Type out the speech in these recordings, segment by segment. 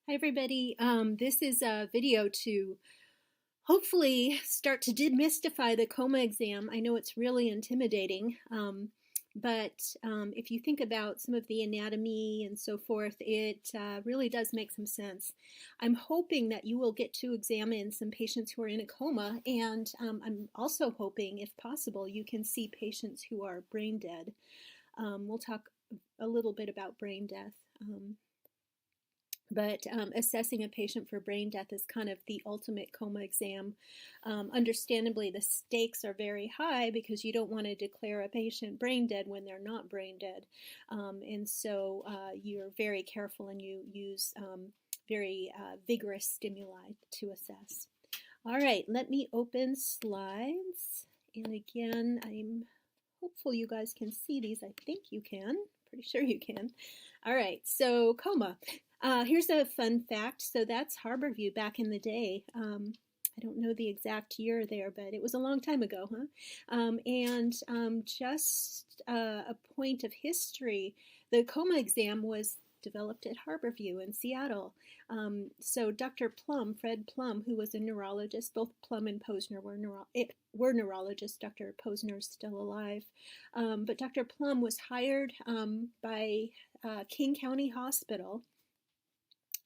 Hi, everybody. This is a video to hopefully start to demystify the coma exam. I know it's really intimidating, but if you think about some of the anatomy and so forth, it really does make some sense. I'm hoping that you will get to examine some patients who are in a coma, and I'm also hoping, if possible, you can see patients who are brain dead. We'll talk a little bit about brain death. But assessing a patient for brain death is kind of the ultimate coma exam. Understandably, the stakes are very high because you don't want to declare a patient brain dead when they're not brain dead. And so you're very careful and you use very vigorous stimuli to assess. All right, let me open slides. And again, I'm hopeful you guys can see these. I think you can. Pretty sure you can. All right, so coma. Here's a fun fact. So that's Harborview back in the day. I don't know the exact year there, but it was a long time ago, huh? Just a point of history, the coma exam was developed at Harborview in Seattle. So Dr. Plum, Fred Plum, who was a neurologist, both Plum and Posner were neurologists. Dr. Posner's still alive. But Dr. Plum was hired by King County Hospital,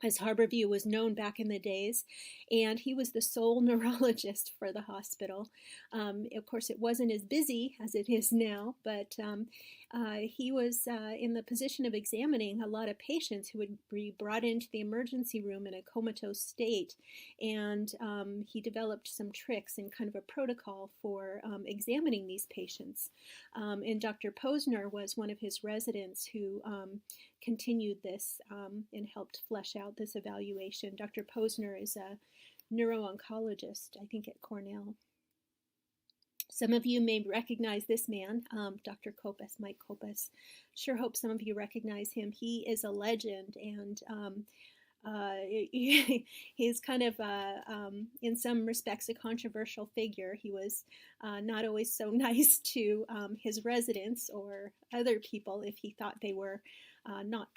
as Harborview was known back in the days, and he was the sole neurologist for the hospital. Of course, it wasn't as busy as it is now, but he was in the position of examining a lot of patients who would be brought into the emergency room in a comatose state, and he developed some tricks and kind of a protocol for examining these patients. And Dr. Posner was one of his residents who continued this and helped flesh out this evaluation. Dr. Posner is a neuro-oncologist, I think at Cornell. Some of you may recognize this man, Dr. Kopes, Mike Kopes. Sure hope some of you recognize him. He is a legend, and he's kind of, in some respects, a controversial figure. He was not always so nice to his residents or other people if he thought they were not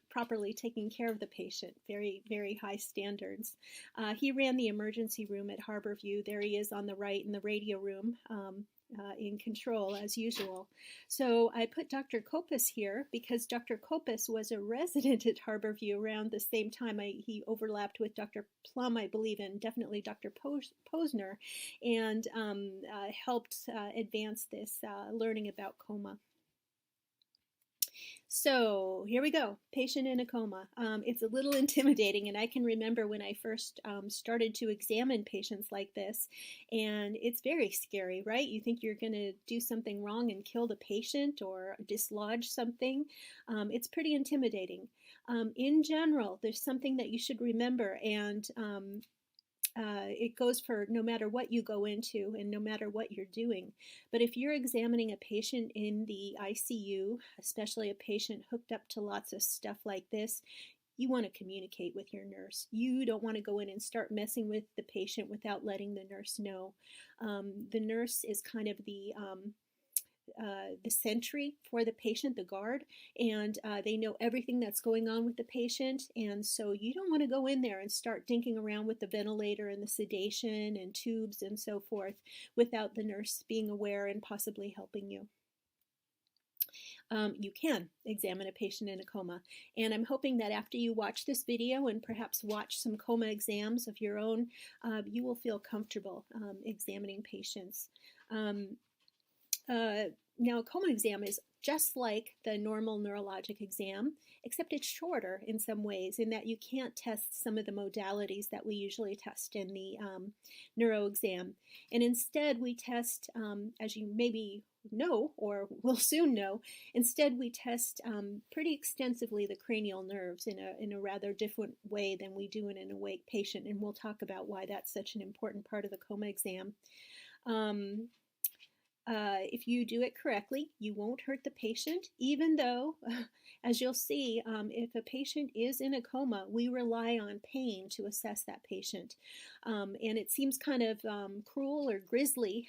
properly taking care of the patient. Very, very high standards. He ran the emergency room at Harborview. There he is on the right in the radio room. In control as usual. So I put Dr. Kopes here because Dr. Kopes was a resident at Harborview around the same time. He overlapped with Dr. Plum, I believe, and definitely Dr. Posner, and helped advance this learning about coma. So here we go, patient in a coma. It's a little intimidating, and I can remember when I first started to examine patients like this, and it's very scary, right? You think you're going to do something wrong and kill the patient or dislodge something. It's pretty intimidating. In general, there's something that you should remember, and it goes for no matter what you go into and no matter what you're doing. But if you're examining a patient in the ICU, especially a patient hooked up to lots of stuff like this, you want to communicate with your nurse. You don't want to go in and start messing with the patient without letting the nurse know. The nurse is kind of the sentry for the patient, the guard, and they know everything that's going on with the patient, and so you don't want to go in there and start dinking around with the ventilator and the sedation and tubes and so forth without the nurse being aware and possibly helping you. You can examine a patient in a coma, and I'm hoping that after you watch this video and perhaps watch some coma exams of your own, you will feel comfortable examining patients. Now, a coma exam is just like the normal neurologic exam, except it's shorter in some ways in that you can't test some of the modalities that we usually test in the neuro exam. And instead we test, as you maybe know or will soon know, instead we test pretty extensively the cranial nerves in a rather different way than we do in an awake patient. And we'll talk about why that's such an important part of the coma exam. If you do it correctly, you won't hurt the patient, even though, as you'll see, if a patient is in a coma, we rely on pain to assess that patient. And it seems kind of cruel or grisly,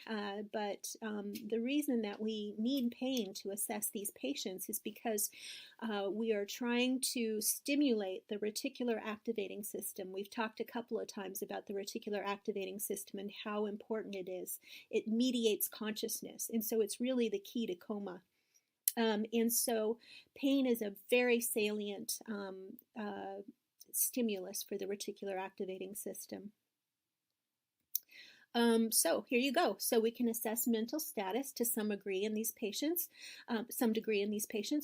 but the reason that we need pain to assess these patients is because we are trying to stimulate the reticular activating system. We've talked a couple of times about the reticular activating system and how important it is. It mediates consciousness, and so it's really the key to coma. And so pain is a very salient stimulus for the reticular activating system. So here you go. So we can assess mental status to some degree in these patients.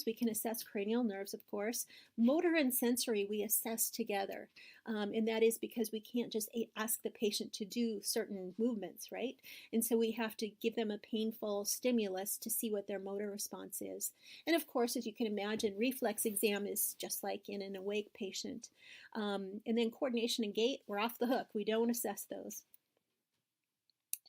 We can assess cranial nerves, of course. Motor and sensory we assess together. And that is because we can't just ask the patient to do certain movements, right? And so we have to give them a painful stimulus to see what their motor response is. And of course, as you can imagine, reflex exam is just like in an awake patient. And then coordination and gait, we're off the hook. We don't assess those.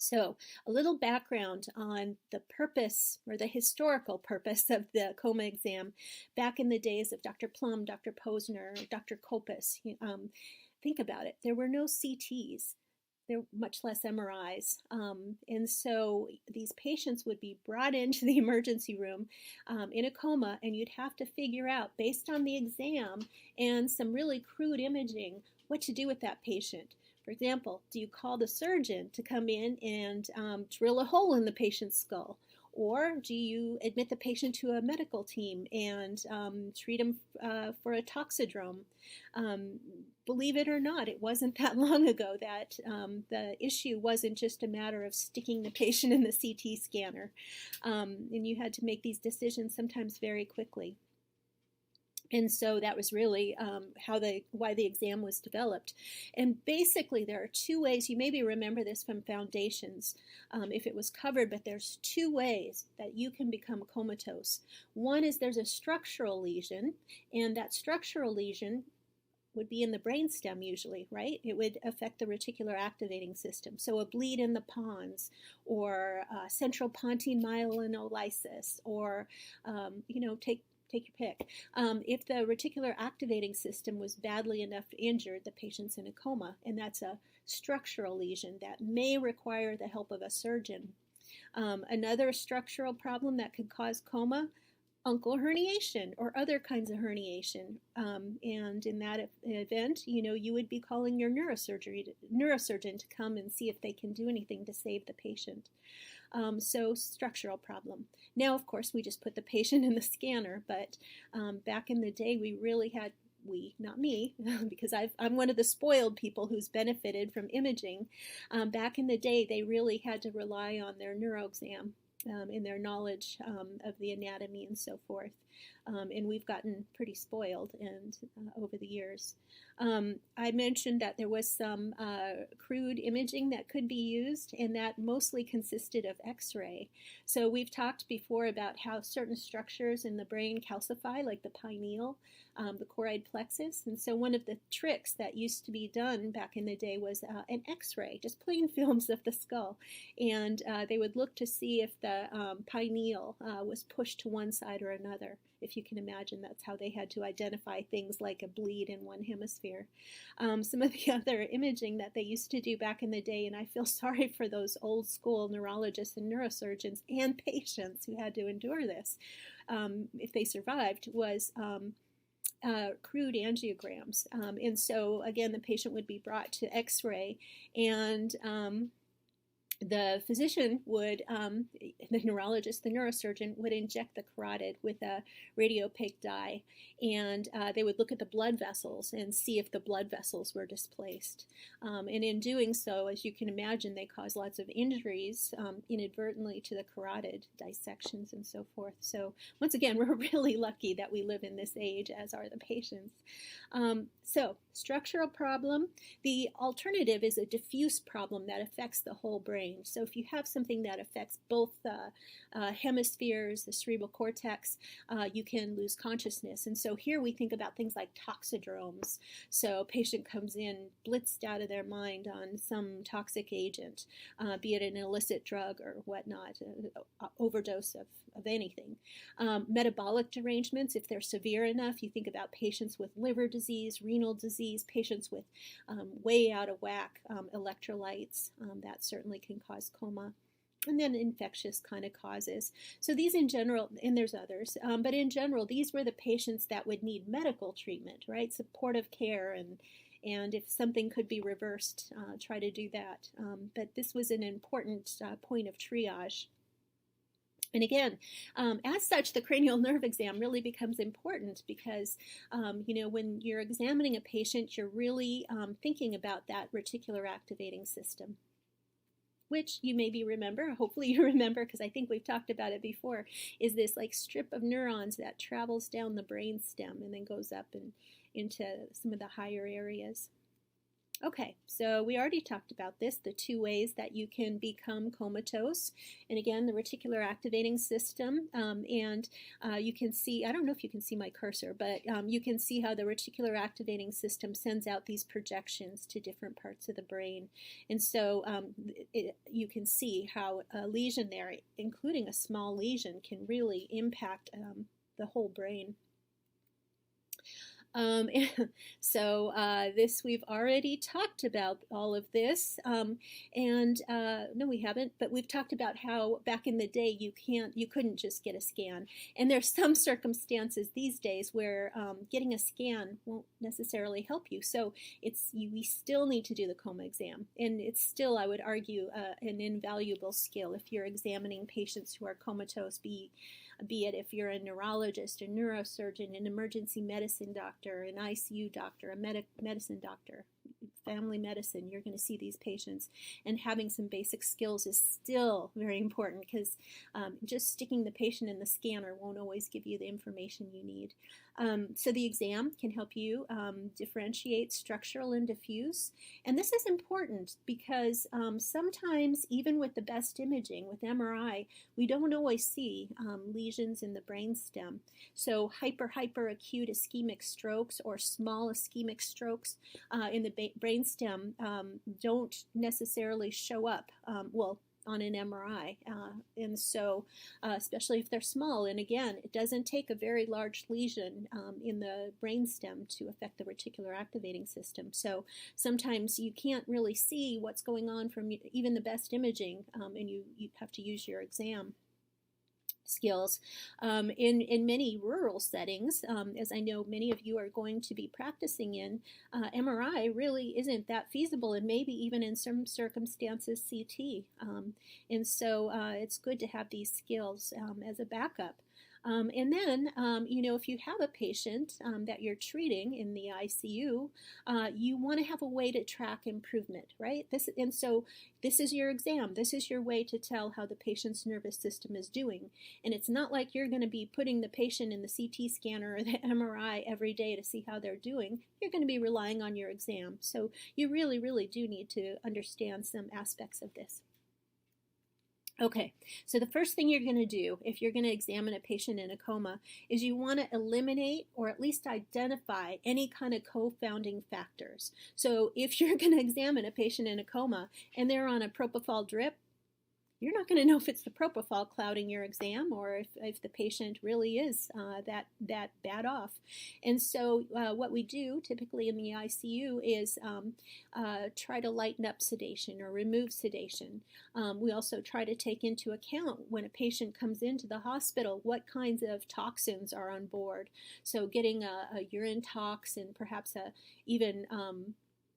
So a little background on the purpose or the historical purpose of the Coma exam back in the days of Dr. Plum, Dr. Posner, Dr. Kopis. Think about it. There were no CTs. There were much less MRIs. And so these patients would be brought into the emergency room in a coma, and you'd have to figure out, based on the exam and some really crude imaging, what to do with that patient. For example, do you call the surgeon to come in and drill a hole in the patient's skull? Or do you admit the patient to a medical team and treat him for a toxidrome? Believe it or not, it wasn't that long ago that the issue wasn't just a matter of sticking the patient in the CT scanner. And you had to make these decisions sometimes very quickly. And so that was really why the exam was developed. And basically, there are two ways. You maybe remember this from foundations if it was covered, but there's two ways that you can become comatose. One is there's a structural lesion, and that structural lesion would be in the brainstem usually, right? It would affect the reticular activating system. So a bleed in the pons, or central pontine myelinolysis, or take your pick. If the reticular activating system was badly enough injured, the patient's in a coma, and that's a structural lesion that may require the help of a surgeon. Another structural problem that could cause coma, uncal herniation or other kinds of herniation. And in that event, you would be calling your neurosurgeon to come and see if they can do anything to save the patient. So structural problem. Now, of course, we just put the patient in the scanner, but back in the day, we really had, not me, because I'm one of the spoiled people who's benefited from imaging. Back in the day, they really had to rely on their neuroexam in their knowledge of the anatomy and so forth. And we've gotten pretty spoiled over the years. I mentioned that there was some crude imaging that could be used, and that mostly consisted of X-ray. So we've talked before about how certain structures in the brain calcify, like the pineal, the choroid plexus. And so one of the tricks that used to be done back in the day was an X-ray, just plain films of the skull. And they would look to see if the pineal was pushed to one side or another. If you can imagine, that's how they had to identify things like a bleed in one hemisphere. Some of the other imaging that they used to do back in the day, and I feel sorry for those old school neurologists and neurosurgeons and patients who had to endure this, if they survived, was crude angiograms. And so, again, the patient would be brought to X-ray, and the physician would, the neurologist, the neurosurgeon, would inject the carotid with a radiopaque dye, and they would look at the blood vessels and see if the blood vessels were displaced. And in doing so, as you can imagine, they cause lots of injuries inadvertently to the carotid, dissections and so forth. So once again, we're really lucky that we live in this age, as are the patients. So structural problem. The alternative is a diffuse problem that affects the whole brain. So if you have something that affects both hemispheres, the cerebral cortex, you can lose consciousness. And so here we think about things like toxidromes. So a patient comes in blitzed out of their mind on some toxic agent, be it an illicit drug or whatnot, overdose of of anything. Metabolic derangements, if they're severe enough, you think about patients with liver disease, renal disease, patients with way out of whack electrolytes, that certainly can cause coma. And then infectious kind of causes. So these in general, and there's others, but in general, these were the patients that would need medical treatment, right? Supportive care, and if something could be reversed, try to do that. But this was an important point of triage. And again, as such, the cranial nerve exam really becomes important because, when you're examining a patient, you're really thinking about that reticular activating system, which you maybe remember, hopefully you remember, because I think we've talked about it before, is this like strip of neurons that travels down the brain stem and then goes up and into some of the higher areas. Okay, so we already talked about this, the 2 ways that you can become comatose. And again, the reticular activating system, and you can see, I don't know if you can see my cursor, but you can see how the reticular activating system sends out these projections to different parts of the brain. And so you can see how a lesion there, including a small lesion, can really impact the whole brain. So this, we've already talked about all of this, and no, we haven't, but we've talked about how back in the day you couldn't just get a scan, and there's some circumstances these days where getting a scan won't necessarily help you. So we still need to do the coma exam, and it's still, I would argue, an invaluable skill if you're examining patients who are comatose, be it if you're a neurologist, a neurosurgeon, an emergency medicine doctor, an ICU doctor, a medicine doctor, family medicine, you're going to see these patients. And having some basic skills is still very important because just sticking the patient in the scanner won't always give you the information you need. So the exam can help you differentiate structural and diffuse. And this is important because sometimes, even with the best imaging, with MRI, we don't always see lesions in the brainstem. So hyperacute ischemic strokes or small ischemic strokes in the brainstem don't necessarily show up, on an MRI. And so, especially if they're small, and again, it doesn't take a very large lesion in the brainstem to affect the reticular activating system. So sometimes you can't really see what's going on from even the best imaging, and you have to use your exam skills. In many rural settings, as I know many of you are going to be practicing in, MRI really isn't that feasible, and maybe even in some circumstances CT. And so it's good to have these skills as a backup. And then, if you have a patient that you're treating in the ICU, you want to have a way to track improvement, right? So this is your exam. This is your way to tell how the patient's nervous system is doing. And it's not like you're going to be putting the patient in the CT scanner or the MRI every day to see how they're doing. You're going to be relying on your exam. So you really, really do need to understand some aspects of this. Okay, so the first thing you're going to do if you're going to examine a patient in a coma is you want to eliminate or at least identify any kind of co-founding factors. So if you're going to examine a patient in a coma and they're on a propofol drip, you're not going to know if it's the propofol clouding your exam or if the patient really is that bad off. And so what we do typically in the ICU is try to lighten up sedation or remove sedation. We also try to take into account when a patient comes into the hospital what kinds of toxins are on board. So getting a urine tox and perhaps a even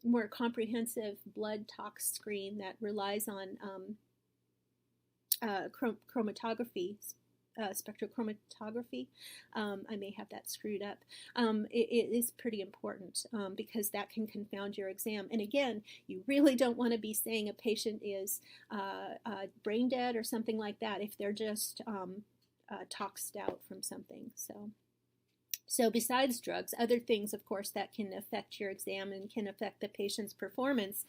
more comprehensive blood tox screen that relies on chromatography, spectrochromatography. I may have that screwed up. It is pretty important because that can confound your exam. And again, you really don't want to be saying a patient is brain dead or something like that if they're just toxed out from something. So besides drugs, other things, of course, that can affect your exam and can affect the patient's performance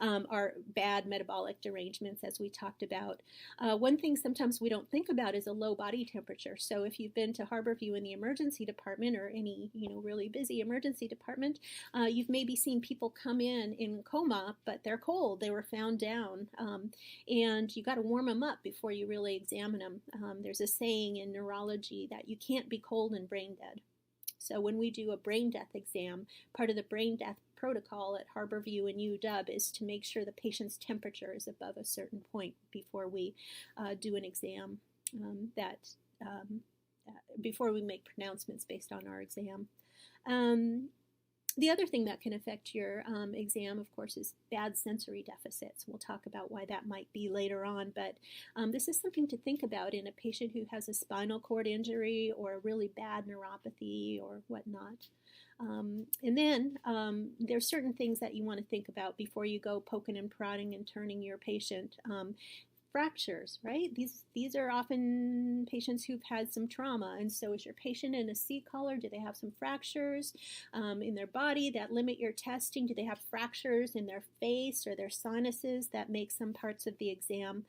are bad metabolic derangements, as we talked about. One thing sometimes we don't think about is a low body temperature. So if you've been to Harborview in the emergency department or any really busy emergency department, you've maybe seen people come in coma, but they're cold. They were found down, and you got to warm them up before you really examine them. There's a saying in neurology that you can't be cold and brain dead. So when we do a brain death exam, part of the brain death protocol at Harborview and UW is to make sure the patient's temperature is above a certain point before we do an exam, before we make pronouncements based on our exam. The other thing that can affect your exam, of course, is bad sensory deficits. We'll talk about why that might be later on, but this is something to think about in a patient who has a spinal cord injury or a really bad neuropathy or whatnot. And then there's certain things that you want to think about before you go poking and prodding and turning your patient. Fractures, right? These are often patients who've had some trauma, and so is your patient in a C-collar? Do they have some fractures in their body that limit your testing? Do they have fractures in their face or their sinuses that make some parts of the exam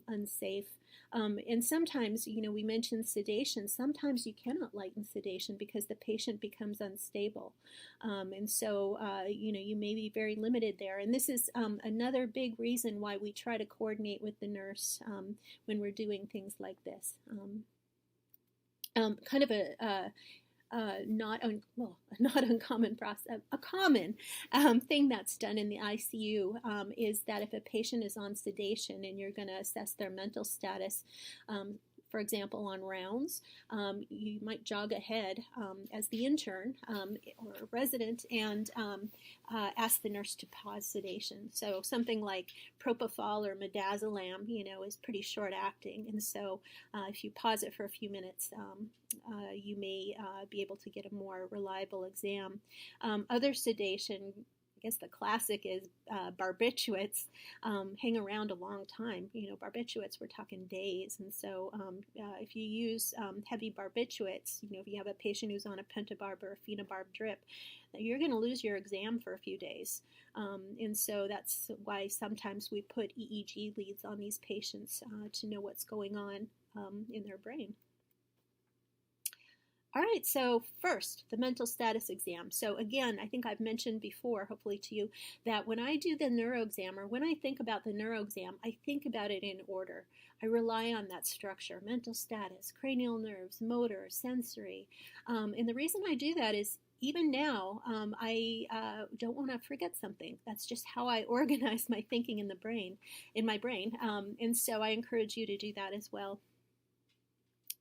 unsafe? And sometimes, we mentioned sedation. Sometimes you cannot lighten sedation because the patient becomes unstable. And so, you may be very limited there. And this is another big reason why we try to coordinate with the nurse when we're doing things like this. Kind of a not uncommon process. A common thing that's done in the ICU is that if a patient is on sedation and you're going to assess their mental status, for example, on rounds, you might jog ahead as the intern or resident and ask the nurse to pause sedation. So something like propofol or midazolam, is pretty short acting. And so if you pause it for a few minutes, you may be able to get a more reliable exam. Other sedation, I guess the classic is barbiturates hang around a long time. Barbiturates, we're talking days. And so if you use heavy barbiturates, if you have a patient who's on a pentabarb or a phenobarb drip, you're going to lose your exam for a few days. And so that's why sometimes we put EEG leads on these patients to know what's going on in their brain. All right, so first, the mental status exam. So again, I think I've mentioned before, hopefully to you, that when I do the neuroexam, or when I think about the neuroexam, I think about it in order. I rely on that structure: mental status, cranial nerves, motor, sensory. And the reason I do that is even now, I don't want to forget something. That's just how I organize my thinking in my brain. And so I encourage you to do that as well.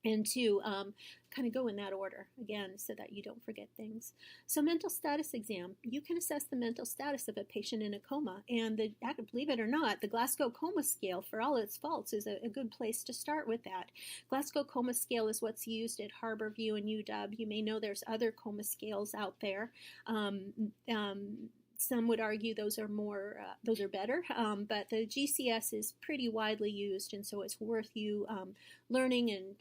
And to kind of go in that order, again, so that you don't forget things. So mental status exam, you can assess the mental status of a patient in a coma. And believe it or not, the Glasgow Coma Scale, for all its faults, is a good place to start with that. Glasgow Coma Scale is what's used at Harborview and UW. You may know there's other coma scales out there. Some would argue those are better, but the GCS is pretty widely used, and so it's worth you learning and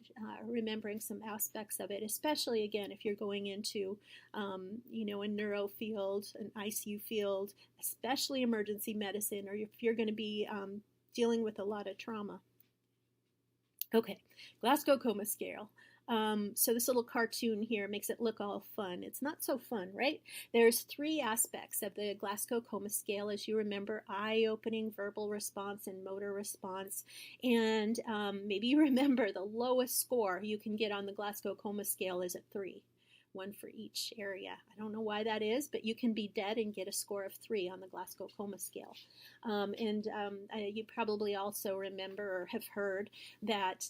remembering some aspects of it, especially, again, if you're going into, a neuro field, an ICU field, especially emergency medicine, or if you're going to be dealing with a lot of trauma. Okay, Glasgow Coma Scale. So this little cartoon here makes it look all fun. It's not so fun, right? There's 3 aspects of the Glasgow Coma Scale, as you remember: eye-opening, verbal response, and motor response. And maybe you remember the lowest score you can get on the Glasgow Coma Scale is a 3. 1 for each area. I don't know why that is, but you can be dead and get a score of 3 on the Glasgow Coma Scale. You probably also remember or have heard that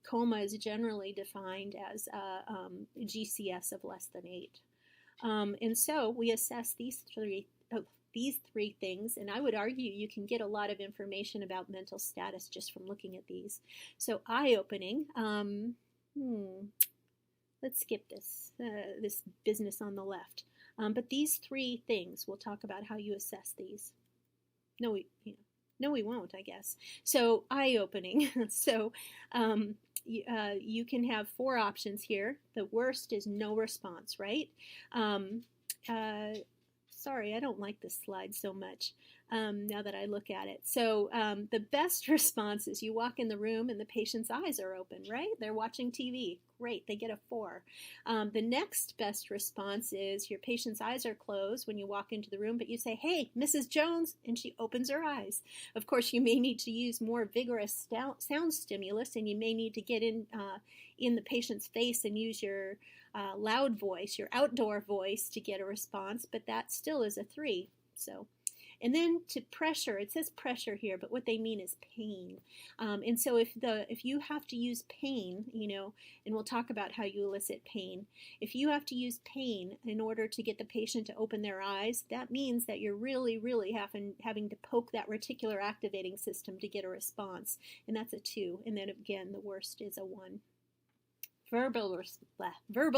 coma is generally defined as a GCS of less than 8. And so we assess these three things, and I would argue you can get a lot of information about mental status just from looking at these. So eye-opening, let's skip this business on the left. But these 3 things, we'll talk about how you assess these. No, we won't, I guess. So eye-opening. So you can have 4 options here. The worst is no response, right? Um, uh, Sorry, I don't like this slide so much now that I look at it. So the best response is you walk in the room and the patient's eyes are open, right? They're watching TV. Great, they get a 4. The next best response is your patient's eyes are closed when you walk into the room, but you say, hey, Mrs. Jones, and she opens her eyes. Of course, you may need to use more vigorous sound stimulus, and you may need to get in the patient's face and use your loud voice, your outdoor voice to get a response, but that still is a 3. So, and then to pressure, it says pressure here, but what they mean is pain. And so if you have to use pain, and we'll talk about how you elicit pain. If you have to use pain in order to get the patient to open their eyes, that means that you're really, really having to poke that reticular activating system to get a response, and that's a 2. And then again, the worst is a 1. Verbal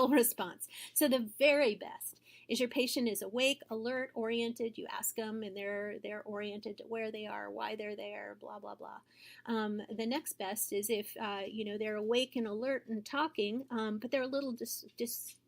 response. So the very best is your patient is awake, alert, oriented. You ask them, and they're oriented to where they are, why they're there, blah blah blah. The next best is if they're awake and alert and talking, but they're a little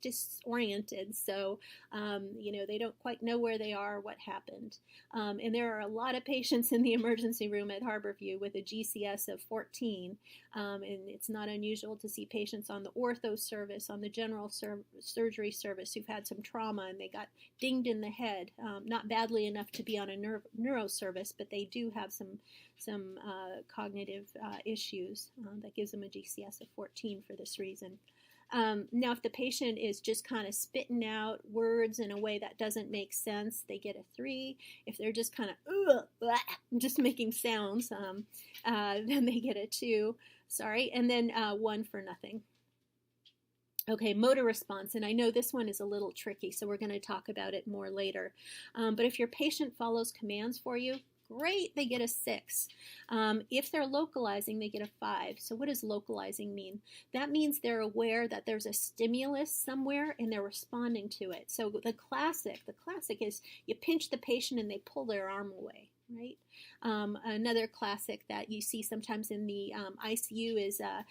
disoriented. So they don't quite know where they are, what happened. And there are a lot of patients in the emergency room at Harborview with a GCS of 14, and it's not unusual to see patients on the ortho service, on the general surgery service who've had some trauma and they got dinged in the head, not badly enough to be on a neuro service, but they do have some cognitive issues that gives them a GCS of 14 for this reason. Now, if the patient is just kind of spitting out words in a way that doesn't make sense, they get a 3. If they're just kind of just making sounds, then they get a 2. Sorry, and then 1 for nothing. Okay, motor response, and I know this one is a little tricky, so we're going to talk about it more later. But if your patient follows commands for you, great, they get a 6. If they're localizing, they get a 5. So what does localizing mean? That means they're aware that there's a stimulus somewhere and they're responding to it. So the classic is you pinch the patient and they pull their arm away, right? Another classic that you see sometimes in the ICU is a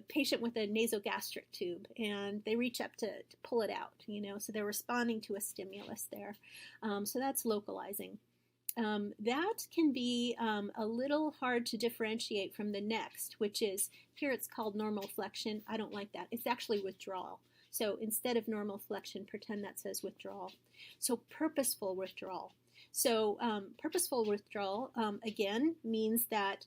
patient with a nasogastric tube, and they reach up to pull it out, so they're responding to a stimulus there. So that's localizing. That can be a little hard to differentiate from the next, which is, here it's called normal flexion. I don't like that. It's actually withdrawal. So instead of normal flexion, pretend that says withdrawal. So purposeful withdrawal. So purposeful withdrawal, again, means that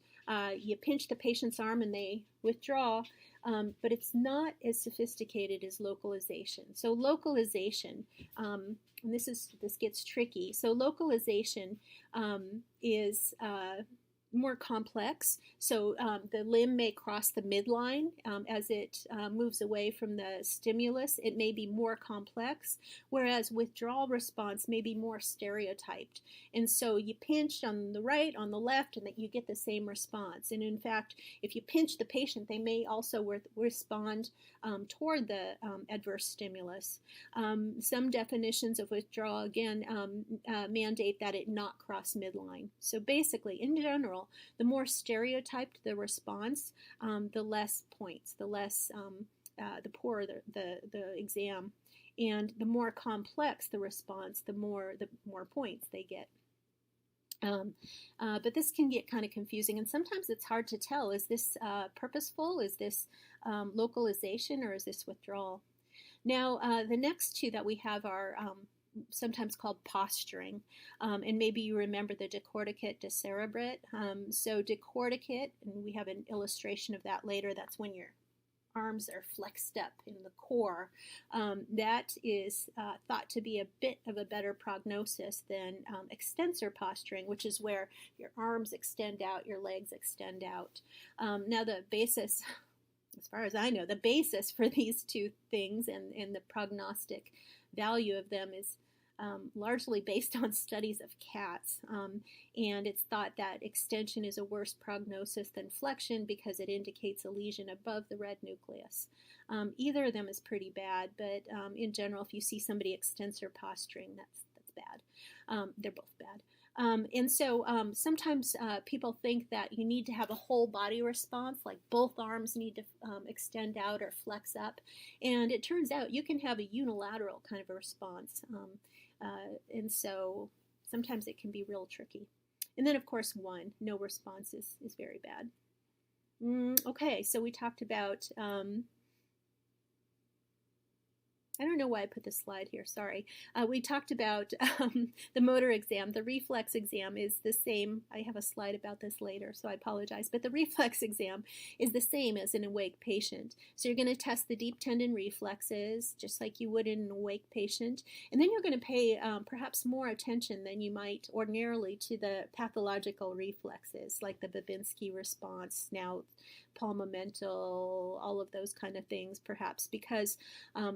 you pinch the patient's arm and they withdraw, but it's not as sophisticated as localization. So localization, and this gets tricky. So localization is more complex. So the limb may cross the midline as it moves away from the stimulus. It may be more complex, whereas withdrawal response may be more stereotyped. And so you pinch on the right, on the left, and that you get the same response. And in fact, if you pinch the patient, they may also respond toward the adverse stimulus. Some definitions of withdrawal, again, mandate that it not cross midline. So basically, in general, the more stereotyped the response, the less points, the poorer the exam, and the more complex the response, the more points they get. But this can get kind of confusing, and sometimes it's hard to tell, is this purposeful, is this localization, or is this withdrawal? Now, the next 2 that we have are sometimes called posturing, and maybe you remember the decorticate, decerebrate. So decorticate, and we have an illustration of that later, that's when your arms are flexed up in the core. That is thought to be a bit of a better prognosis than extensor posturing, which is where your arms extend out, your legs extend out. Now the basis, as far as I know, the basis for these 2 things and the prognostic value of them is largely based on studies of cats, and it's thought that extension is a worse prognosis than flexion because it indicates a lesion above the red nucleus. Either of them is pretty bad, but in general, if you see somebody extensor posturing, that's bad. They're both bad. And so sometimes people think that you need to have a whole body response, like both arms need to extend out or flex up. And it turns out you can have a unilateral kind of a response. And so sometimes it can be real tricky. And then, of course, no response is very bad. Okay, so we talked about I don't know why I put this slide here, sorry. We talked about the motor exam. The reflex exam is the same. I have a slide about this later, so I apologize. But the reflex exam is the same as an awake patient. So you're going to test the deep tendon reflexes, just like you would in an awake patient. And then you're going to pay perhaps more attention than you might ordinarily to the pathological reflexes, like the Babinski response, snout, palmamental, all of those kind of things, perhaps, because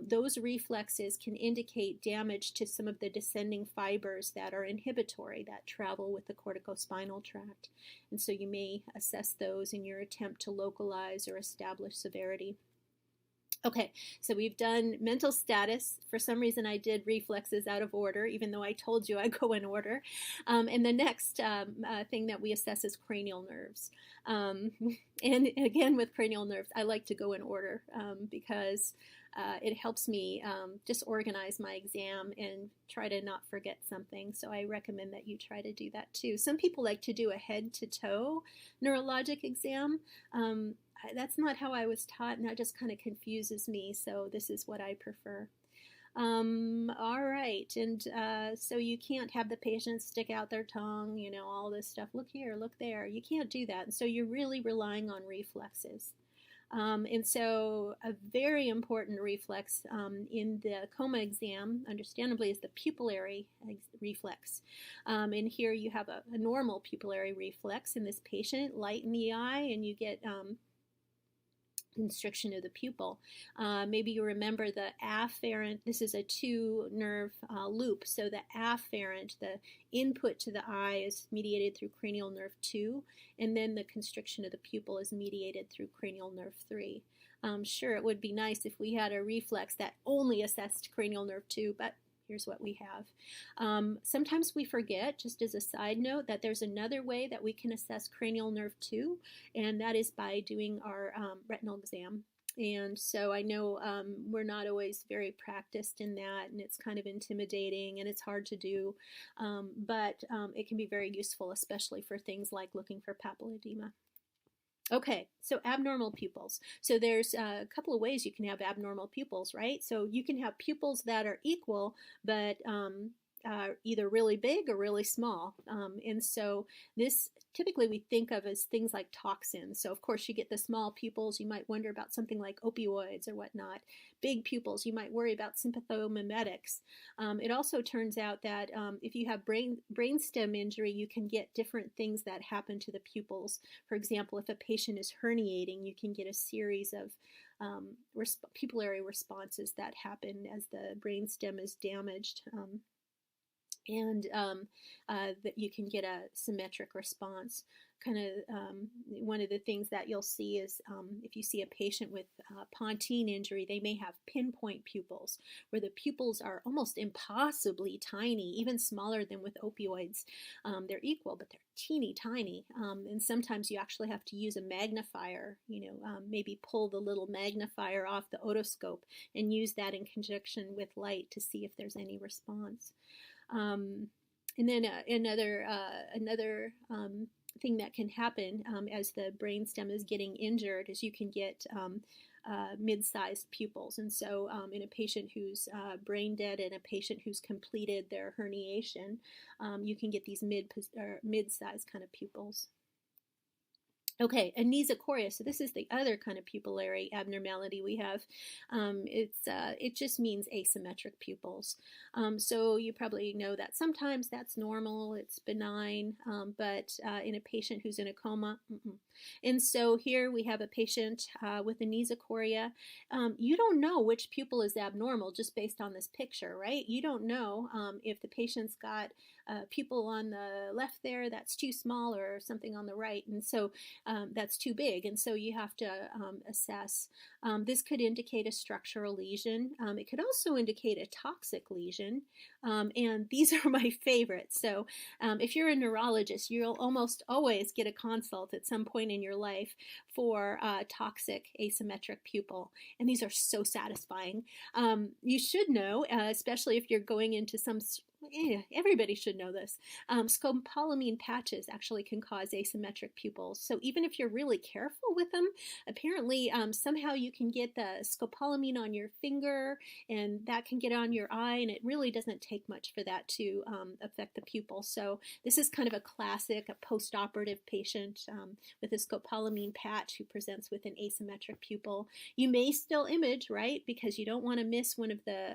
those reflexes can indicate damage to some of the descending fibers that are inhibitory, that travel with the corticospinal tract. And so you may assess those in your attempt to localize or establish severity. Okay, so we've done mental status. For some reason, I did reflexes out of order, even though I told you I go in order. And the next thing that we assess is cranial nerves. And again, with cranial nerves, I like to go in order because it helps me just organize my exam and try to not forget something. So I recommend that you try to do that too. Some people like to do a head-to-toe neurologic exam. That's not how I was taught, and that just kind of confuses me, so this is what I prefer. All right, and so you can't have the patient stick out their tongue, you know, all this stuff. Look here, look there. You can't do that, and so you're really relying on reflexes. And so a very important reflex in the Coma exam, understandably, is the pupillary reflex. And here you have a normal pupillary reflex in this patient, light in the eye, and you get constriction of the pupil. Maybe you remember the afferent. This is a two-nerve loop. So the afferent, the input to the eye, is mediated through cranial nerve 2, and then the constriction of the pupil is mediated through cranial nerve 3. Sure, it would be nice if we had a reflex that only assessed cranial nerve 2, but here's what we have. Sometimes we forget, just as a side note, that there's another way that we can assess cranial nerve 2, and that is by doing our retinal exam. And so I know we're not always very practiced in that, and it's kind of intimidating, and it's hard to do, but it can be very useful, especially for things like looking for papilledema. Okay, so abnormal pupils. So there's a couple of ways you can have abnormal pupils, right? So you can have pupils that are equal, but either really big or really small. And so this typically we think of as things like toxins. So of course you get the small pupils, you might wonder about something like opioids or whatnot. Big pupils, you might worry about sympathomimetics. It also turns out that if you have brainstem injury, you can get different things that happen to the pupils. For example, if a patient is herniating, you can get a series of pupillary responses that happen as the brainstem is damaged. And that you can get a symmetric response. Kind of one of the things that you'll see is if you see a patient with pontine injury, they may have pinpoint pupils, where the pupils are almost impossibly tiny, even smaller than with opioids. They're equal, but they're teeny tiny. And sometimes you actually have to use a magnifier, maybe pull the little magnifier off the otoscope and use that in conjunction with light to see if there's any response. And then another thing that can happen as the brainstem is getting injured is you can get mid-sized pupils. And so in a patient who's brain dead and a patient who's completed their herniation, you can get these mid-sized kind of pupils. Okay, anesocoria. So this is the other kind of pupillary abnormality we have. It just means asymmetric pupils. So you probably know that sometimes that's normal, it's benign, but in a patient who's in a coma, And so here we have a patient with anesocoria. You don't know which pupil is abnormal just based on this picture, right? You don't know if the patient's got a pupil on the left there that's too small or something on the right. And so that's too big, and so you have to assess. This could indicate a structural lesion. It could also indicate a toxic lesion, and these are my favorites. So if you're a neurologist, you'll almost always get a consult at some point in your life for toxic asymmetric pupil, and these are so satisfying. You should know, especially if you're going into some, everybody should know this. Scopolamine patches actually can cause asymmetric pupils. So even if you're really careful with them, apparently somehow you can get the scopolamine on your finger, and that can get on your eye, and it really doesn't take much for that to affect the pupil. So this is kind of a classic, a post-operative patient with a scopolamine patch who presents with an asymmetric pupil. You may still image, right, because you don't want to miss one of the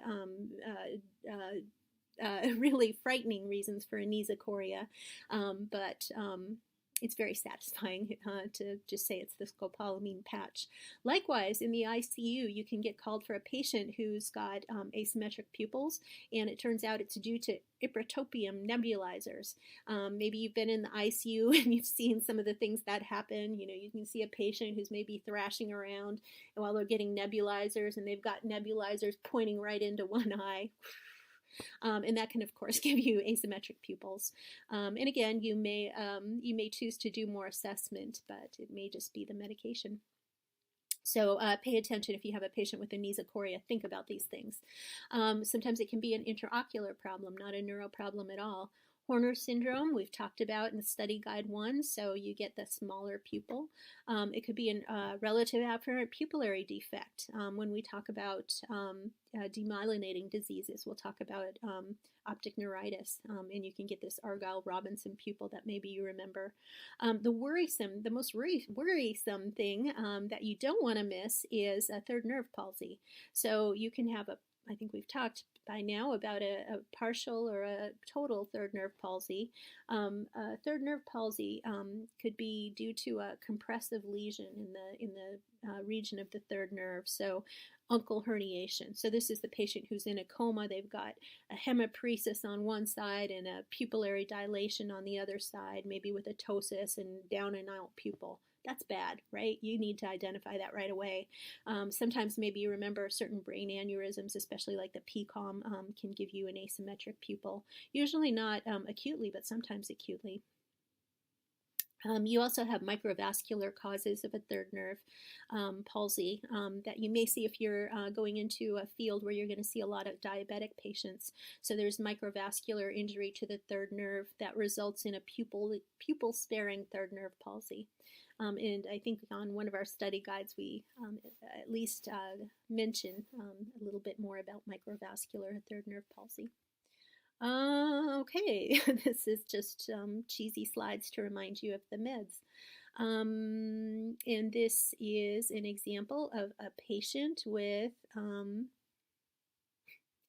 really frightening reasons for anesiochoria, but it's very satisfying to just say it's the scopolamine patch. Likewise, in the ICU, you can get called for a patient who's got asymmetric pupils, and it turns out it's due to ipratropium nebulizers. Maybe you've been in the ICU and you've seen some of the things that happen. You know, you can see a patient who's maybe thrashing around while they're getting nebulizers, and they've got nebulizers pointing right into one eye. And that can, of course, give you asymmetric pupils. And again, you may choose to do more assessment, but it may just be the medication. So pay attention if you have a patient with anesiochoria. Think about these things. Sometimes it can be an intraocular problem, not a neuro problem at all. Horner syndrome, we've talked about in study guide 1, so you get the smaller pupil. It could be a relative afferent pupillary defect. When we talk about demyelinating diseases, we'll talk about optic neuritis, and you can get this Argyll-Robinson pupil that maybe you remember. The most worrisome thing that you don't want to miss is a third nerve palsy. So you can have I think we've talked by now about a partial or a total third nerve palsy. Third nerve palsy could be due to a compressive lesion in the region of the third nerve. So uncal herniation. So this is the patient who's in a coma. They've got a hemiparesis on one side and a pupillary dilation on the other side, maybe with a ptosis and down and out pupil. That's bad, right? You need to identify that right away. Sometimes maybe you remember certain brain aneurysms, especially like the PCOM, can give you an asymmetric pupil. Usually not acutely, but sometimes acutely. You also have microvascular causes of a third nerve palsy that you may see if you're going into a field where you're going to see a lot of diabetic patients. So there's microvascular injury to the third nerve that results in a pupil-sparing third nerve palsy. And I think on one of our study guides, we at least mention a little bit more about microvascular third nerve palsy. Okay, this is just cheesy slides to remind you of the meds. And this is an example of a patient with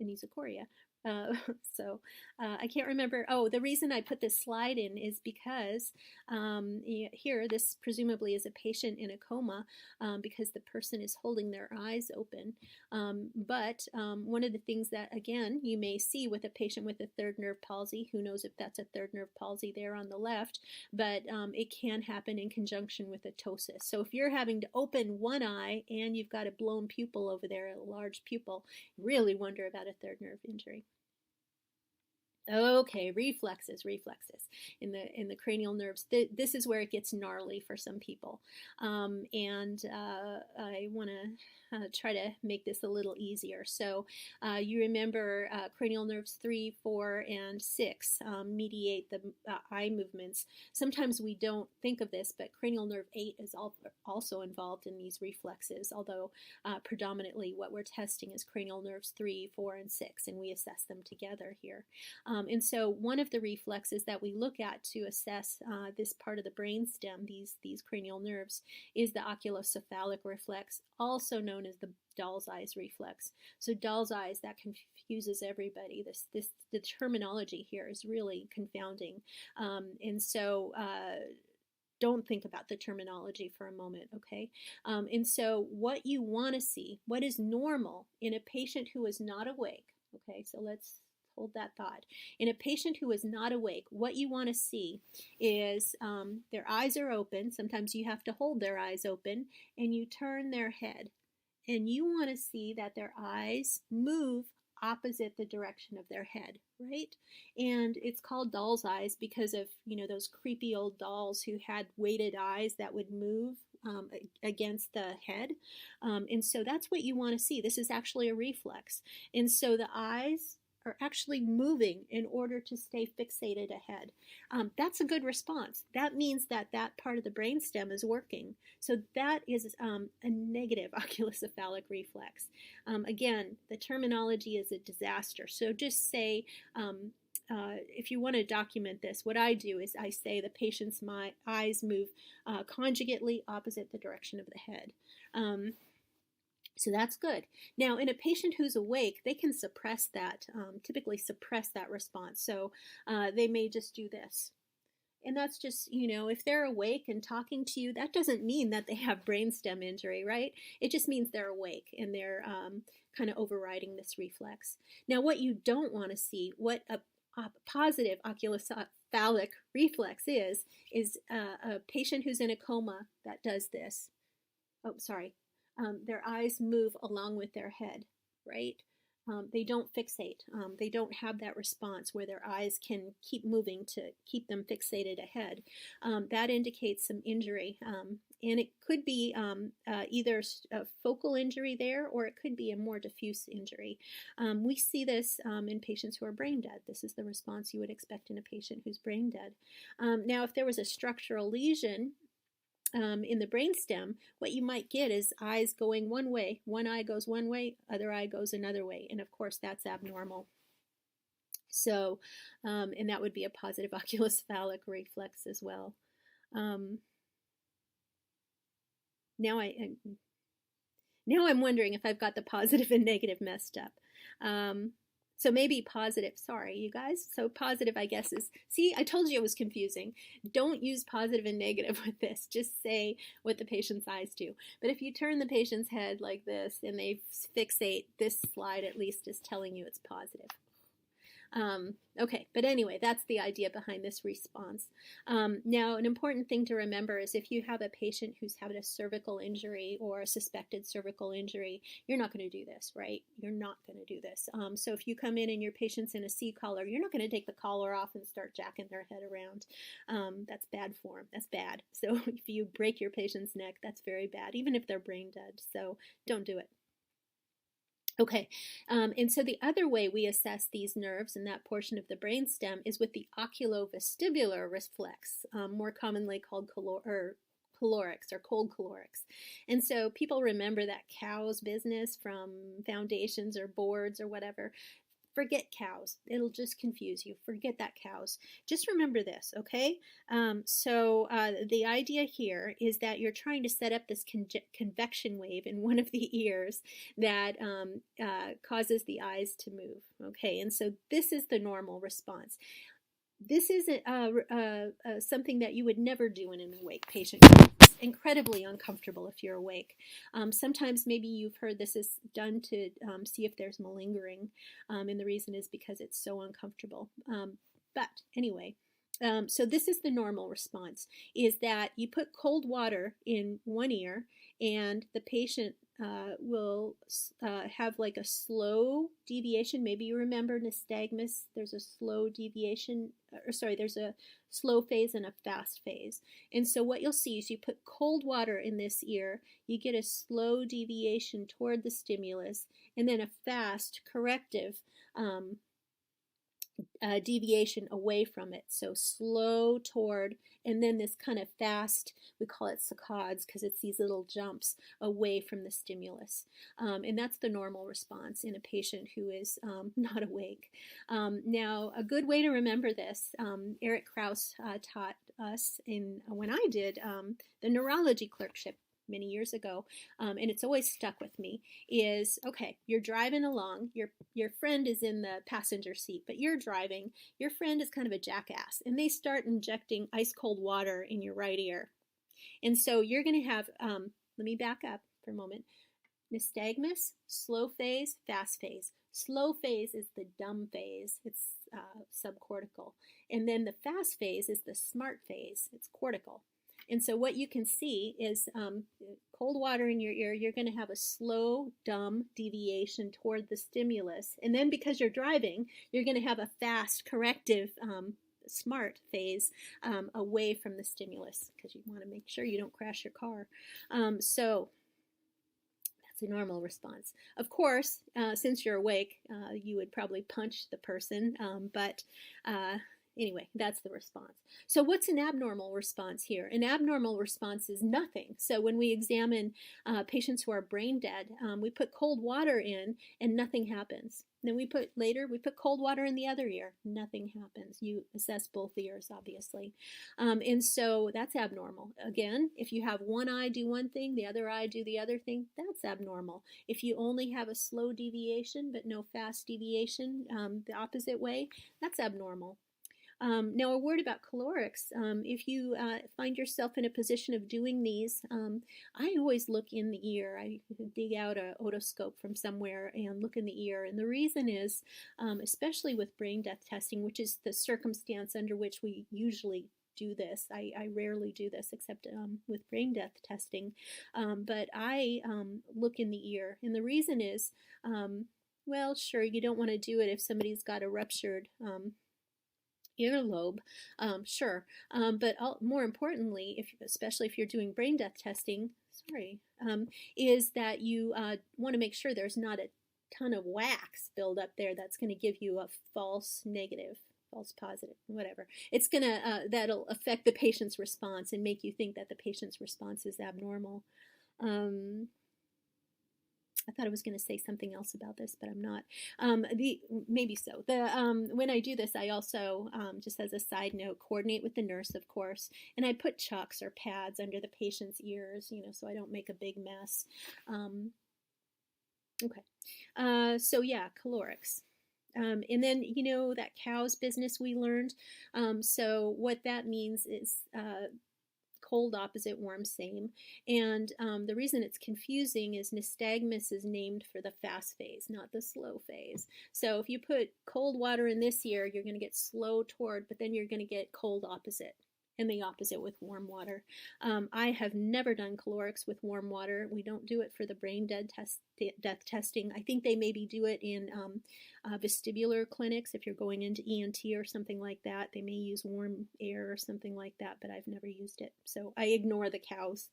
anesiochoria. So I can't remember. Oh, the reason I put this slide in is because here, this presumably is a patient in a coma because the person is holding their eyes open. But one of the things that, again, you may see with a patient with a third nerve palsy, who knows if that's a third nerve palsy there on the left, but it can happen in conjunction with a ptosis. So if you're having to open one eye and you've got a blown pupil over there, a large pupil, really wonder about a third nerve injury. Okay, reflexes in the cranial nerves. This is where it gets gnarly for some people, and I want to try to make this a little easier. So you remember cranial nerves 3, 4, and 6 mediate the eye movements. Sometimes we don't think of this, but cranial nerve 8 is also involved in these reflexes, although predominantly what we're testing is cranial nerves 3, 4, and 6, and we assess them together here. And so one of the reflexes that we look at to assess this part of the brainstem, these cranial nerves, is the oculocephalic reflex, also known as the doll's eyes reflex. So doll's eyes, that confuses everybody. The terminology here is really confounding. And so don't think about the terminology for a moment, okay? And so what you want to see, what is normal in a patient who is not awake, okay? So let's Hold that thought. In a patient who is not awake, what you want to see is their eyes are open. Sometimes you have to hold their eyes open, and you turn their head. And you want to see that their eyes move opposite the direction of their head, right? And it's called doll's eyes because of, those creepy old dolls who had weighted eyes that would move against the head. And so that's what you want to see. This is actually a reflex. And so the eyes are actually moving in order to stay fixated ahead. That's a good response. That means that that part of the brainstem is working. So that is a negative oculocephalic reflex. Again, the terminology is a disaster. So just say, if you want to document this, what I do is I say the patient's eyes move conjugately opposite the direction of the head. So that's good. Now, in a patient who's awake, they can suppress that, typically suppress that response. So they may just do this. And that's just, if they're awake and talking to you, that doesn't mean that they have brainstem injury, right? It just means they're awake and they're kind of overriding this reflex. Now, what you don't want to see, what a positive oculocephalic reflex is a patient who's in a coma that does this. Oh, sorry. Their eyes move along with their head, right? They don't fixate. They don't have that response where their eyes can keep moving to keep them fixated ahead. That indicates some injury. And it could be either a focal injury there, or it could be a more diffuse injury. We see this in patients who are brain dead. This is the response you would expect in a patient who's brain dead. Now, if there was a structural lesion in the brainstem, what you might get is eyes going one way. One eye goes one way, other eye goes another way. And of course, that's abnormal. So, and that would be a positive oculocephalic reflex as well. Now I'm wondering if I've got the positive and negative messed up. So maybe positive, sorry you guys. So positive, I guess, is, see, I told you it was confusing. Don't use positive and negative with this. Just say what the patient's eyes do. But if you turn the patient's head like this and they fixate, this slide at least is telling you it's positive. Okay, but anyway, that's the idea behind this response. Now, an important thing to remember is if you have a patient who's had a cervical injury or a suspected cervical injury, you're not going to do this, right? You're not going to do this. So if you come in and your patient's in a C collar, you're not going to take the collar off and start jacking their head around. That's bad form. That's bad. So if you break your patient's neck, that's very bad, even if they're brain dead. So don't do it. Okay, and so the other way we assess these nerves in that portion of the brainstem is with the oculovestibular reflex, more commonly called calorics or cold calorics. And so people remember that cows business from foundations or boards or whatever. Forget cows. It'll just confuse you. Forget that cows. Just remember this, okay? So the idea here is that you're trying to set up this convection wave in one of the ears that causes the eyes to move, okay? And so this is the normal response. This is something that you would never do in an awake patient. It's incredibly uncomfortable if you're awake. Sometimes maybe you've heard this is done to see if there's malingering, and the reason is because it's so uncomfortable. But anyway, so this is the normal response, is that you put cold water in one ear and the patient will have like a slow deviation. Maybe you remember nystagmus, there's a slow deviation, or sorry, there's a slow phase and a fast phase. And so what you'll see is you put cold water in this ear, you get a slow deviation toward the stimulus, and then a fast corrective deviation away from it. So slow toward, and then this kind of fast, we call it saccades because it's these little jumps away from the stimulus. And that's the normal response in a patient who is not awake. Now, a good way to remember this, Eric Krauss taught us when I did the neurology clerkship many years ago, and it's always stuck with me, is, okay, you're driving along, your friend is in the passenger seat, but you're driving, your friend is kind of a jackass, and they start injecting ice cold water in your right ear. And so you're going to have, let me back up for a moment, nystagmus, slow phase, fast phase. Slow phase is the dumb phase. It's subcortical. And then the fast phase is the smart phase. It's cortical. And so what you can see is cold water in your ear, you're going to have a slow, dumb deviation toward the stimulus. And then because you're driving, you're going to have a fast, corrective, smart phase away from the stimulus because you want to make sure you don't crash your car. So that's a normal response. Of course, since you're awake, you would probably punch the person, but anyway, that's the response. So what's an abnormal response here? An abnormal response is nothing. So when we examine patients who are brain dead, we put cold water in and nothing happens. Then we put cold water in the other ear. Nothing happens. You assess both ears, obviously. And so that's abnormal. Again, if you have one eye do one thing, the other eye do the other thing, that's abnormal. If you only have a slow deviation but no fast deviation the opposite way, that's abnormal. Now, a word about calorics. If you find yourself in a position of doing these, I always look in the ear. I dig out an otoscope from somewhere and look in the ear. And the reason is, especially with brain death testing, which is the circumstance under which we usually do this. I rarely do this except with brain death testing. But I look in the ear. And the reason is, well, sure, you don't want to do it if somebody's got a ruptured earlobe, sure, but more importantly, especially if you're doing brain death testing, is that you want to make sure there's not a ton of wax build up there that's going to give you a false negative, false positive, whatever. It's going to, that'll affect the patient's response and make you think that the patient's response is abnormal. I thought I was going to say something else about this, but I'm not. Maybe so. When I do this, I also, just as a side note, coordinate with the nurse, of course, and I put chucks or pads under the patient's ears, so I don't make a big mess. Okay. So yeah, calorics. And then, that cow's business we learned. So what that means is cold opposite, warm same. And the reason it's confusing is nystagmus is named for the fast phase, not the slow phase. So if you put cold water in this ear, you're going to get slow toward, but then you're going to get cold opposite. And the opposite with warm water. I have never done calorics with warm water. We don't do it for the brain death testing. I think they maybe do it in vestibular clinics. If you're going into ENT or something like that, they may use warm air or something like that, but I've never used it. So I ignore the cows.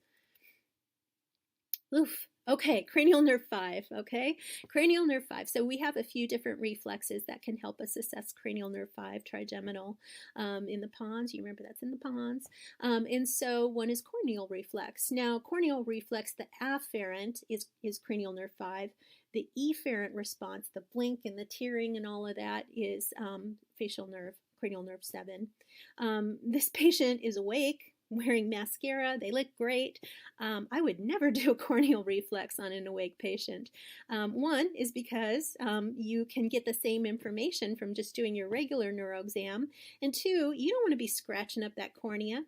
Oof. Okay, cranial nerve 5, okay? Cranial nerve 5. So we have a few different reflexes that can help us assess cranial nerve 5, trigeminal, in the pons. You remember that's in the pons. And so one is corneal reflex. Now, corneal reflex, the afferent is cranial nerve 5. The efferent response, the blink and the tearing and all of that is facial nerve, cranial nerve 7. This patient is awake, wearing mascara. They look great. I would never do a corneal reflex on an awake patient. One is because you can get the same information from just doing your regular neuroexam, and two, you don't want to be scratching up that cornea.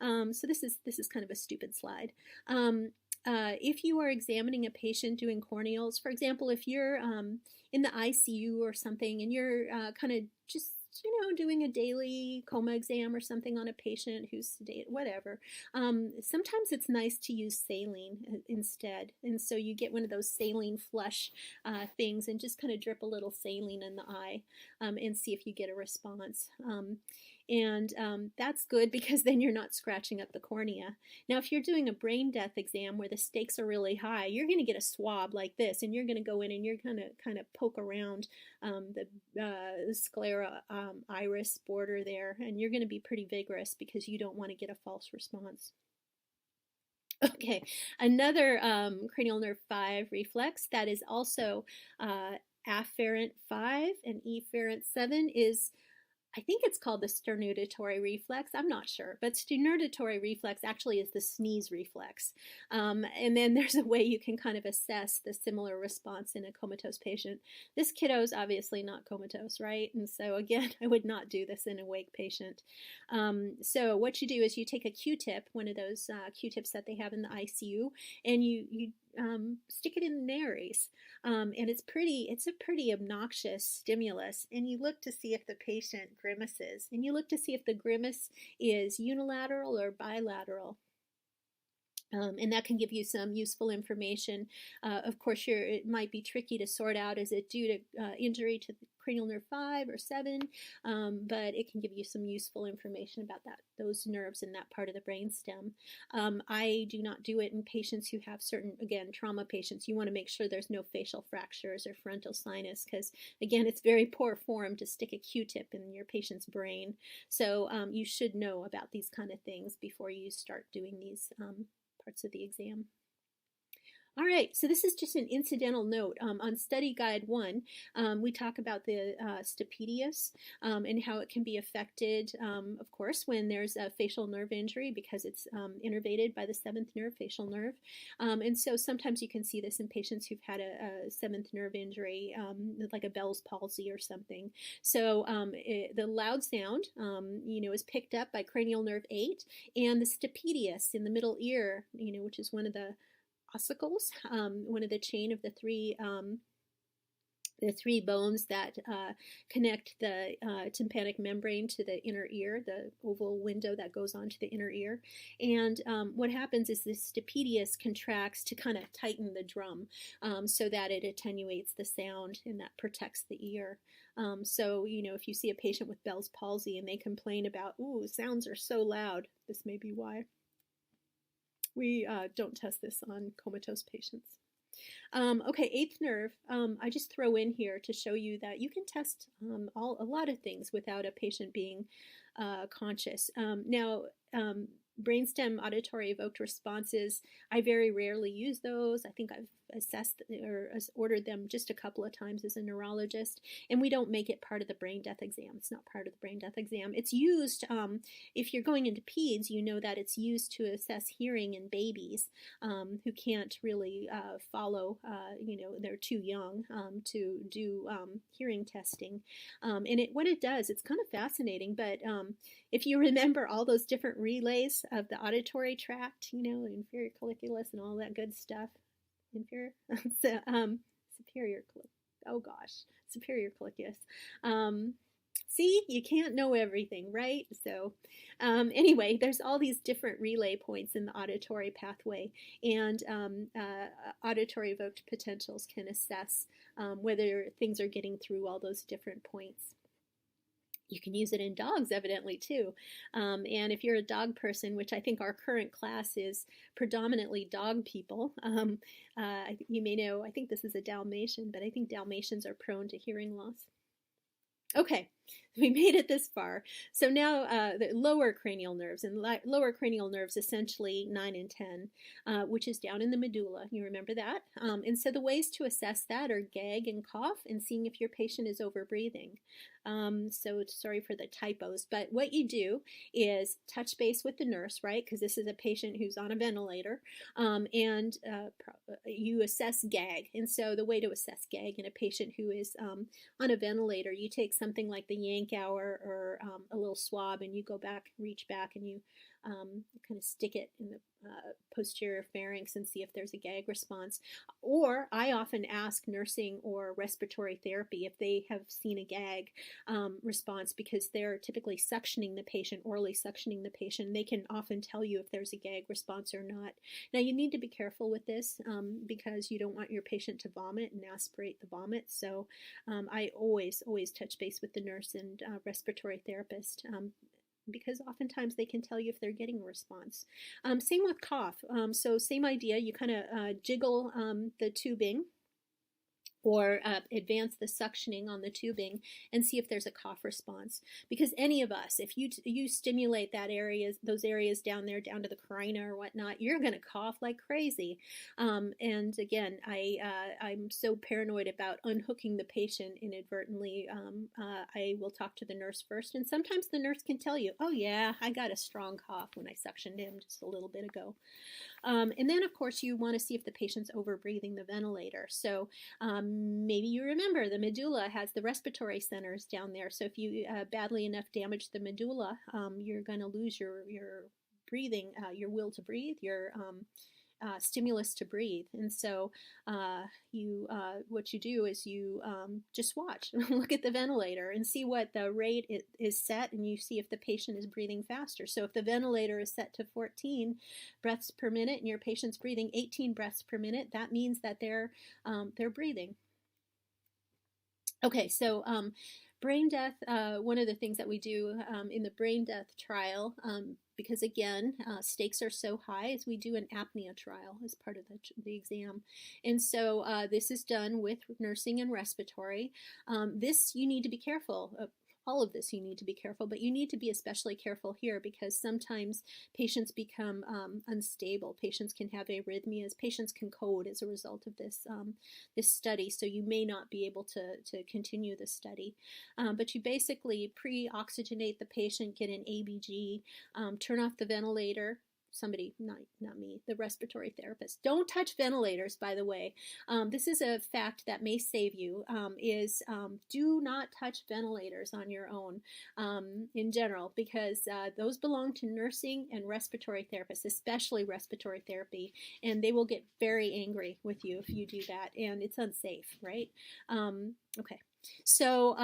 So this is kind of a stupid slide. If you are examining a patient doing corneals, for example, if you're in the ICU or something and you're kind of just doing a daily coma exam or something on a patient who's sedated, whatever. Sometimes it's nice to use saline instead. And so you get one of those saline flush things and just kind of drip a little saline in the eye and see if you get a response. And that's good because then you're not scratching up the cornea. Now, if you're doing a brain death exam where the stakes are really high, you're going to get a swab like this, and you're going to go in and you're going to kind of poke around the sclera iris border there, and you're going to be pretty vigorous because you don't want to get a false response. Okay, another cranial nerve 5 reflex that is also afferent 5 and efferent 7 is, I think it's called the sternudatory reflex. I'm not sure, but sternudatory reflex actually is the sneeze reflex. And then there's a way you can kind of assess the similar response in a comatose patient. This kiddo's obviously not comatose, right? And so again, I would not do this in a awake patient. So what you do is you take a Q-tip, one of those Q-tips that they have in the ICU, and you stick it in the nares. And it's a pretty obnoxious stimulus. And you look to see if the patient grimaces, and you look to see if the grimace is unilateral or bilateral. And that can give you some useful information. Of course, it might be tricky to sort out, is it due to injury to the cranial nerve 5 or 7, but it can give you some useful information about those nerves in that part of the brainstem. I do not do it in patients who have certain, again, trauma patients. You want to make sure there's no facial fractures or frontal sinus, because, again, it's very poor form to stick a Q-tip in your patient's brain. So you should know about these kind of things before you start doing these parts of the exam. All right, so this is just an incidental note. On Study Guide 1, we talk about the stapedius and how it can be affected, of course, when there's a facial nerve injury, because it's innervated by the 7th nerve, facial nerve. And so sometimes you can see this in patients who've had a 7th nerve injury, like a Bell's palsy or something. So the loud sound, is picked up by cranial nerve 8, and the stapedius in the middle ear, which is one of the ossicles, one of the chain of the three bones that connect the tympanic membrane to the inner ear, the oval window that goes onto the inner ear. And what happens is this stapedius contracts to kind of tighten the drum so that it attenuates the sound and that protects the ear. So, if you see a patient with Bell's palsy and they complain about, ooh, sounds are so loud, this may be why. We don't test this on comatose patients. Okay, 8th nerve, I just throw in here to show you that you can test a lot of things without a patient being conscious. Now, brainstem auditory evoked responses, I very rarely use those. I think I've assessed or ordered them just a couple of times as a neurologist, and we don't make it part of the brain death exam. It's not part of the brain death exam. It's used, if you're going into peds, you know that it's used to assess hearing in babies who can't really follow, they're too young to do hearing testing. And what it does, it's kind of fascinating, but if you remember all those different relays of the auditory tract, inferior colliculus and all that good stuff, superior colliculus. See, you can't know everything, right? So anyway, there's all these different relay points in the auditory pathway, and auditory evoked potentials can assess whether things are getting through all those different points. You can use it in dogs, evidently, too. And if you're a dog person, which I think our current class is predominantly dog people, you may know, I think this is a Dalmatian, but I think Dalmatians are prone to hearing loss. Okay, we made it this far. So now the lower cranial nerves, and lower cranial nerves essentially 9 and 10, which is down in the medulla. You remember that? And so the ways to assess that are gag and cough and seeing if your patient is overbreathing. So sorry for the typos, but what you do is touch base with the nurse, right? Because this is a patient who's on a ventilator, and you assess gag. And so the way to assess gag in a patient who is on a ventilator, you take something like the Yank Hour or a little swab, and you go back, reach back, and you kind of stick it in the posterior pharynx and see if there's a gag response. Or I often ask nursing or respiratory therapy if they have seen a gag response, because they're typically suctioning the patient, orally suctioning the patient. They can often tell you if there's a gag response or not. Now, you need to be careful with this because you don't want your patient to vomit and aspirate the vomit. So I always touch base with the nurse and respiratory therapist, because oftentimes they can tell you if they're getting a response. Same with cough. So same idea, you kind of jiggle the tubing or advance the suctioning on the tubing and see if there's a cough response. Because any of us, if you stimulate those areas down there, down to the carina or whatnot, you're going to cough like crazy. And again, I'm so paranoid about unhooking the patient inadvertently. I will talk to the nurse first, and sometimes the nurse can tell you, oh yeah, I got a strong cough when I suctioned him just a little bit ago. And then, of course, you want to see if the patient's overbreathing the ventilator. So maybe you remember the medulla has the respiratory centers down there. So if you badly enough damage the medulla, you're going to lose your breathing, your will to breathe, your stimulus to breathe. And so what you do is you just watch, look at the ventilator and see what the rate is set, and you see if the patient is breathing faster. So if the ventilator is set to 14 breaths per minute and your patient's breathing 18 breaths per minute, that means that they're breathing. Okay, so brain death, one of the things that we do in the brain death trial, because again, stakes are so high, is we do an apnea trial as part of the exam. And so this is done with nursing and respiratory. This you need to be careful. All of this you need to be careful, but you need to be especially careful here because sometimes patients become unstable. Patients can have arrhythmias. Patients can code as a result of this this study, so you may not be able to continue the study. But you basically pre-oxygenate the patient, get an ABG, turn off the ventilator. Somebody, not me, the respiratory therapist. Don't touch ventilators, by the way. This is a fact that may save you, do not touch ventilators on your own in general, because those belong to nursing and respiratory therapists, especially respiratory therapy, and they will get very angry with you if you do that, and it's unsafe, right? Okay. So,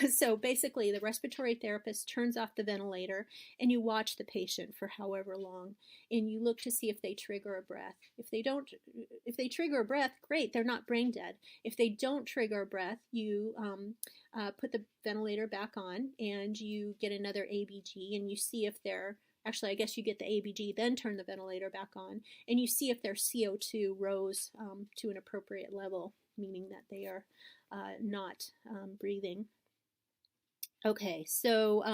so basically the respiratory therapist turns off the ventilator and you watch the patient for however long and you look to see if they trigger a breath. If they trigger a breath, great, they're not brain dead. If they don't trigger a breath, you put the ventilator back on and you get another ABG and you see if they're, actually I guess you get the ABG, then turn the ventilator back on and you see if their CO2 rose to an appropriate level, meaning that they are not breathing. Okay, so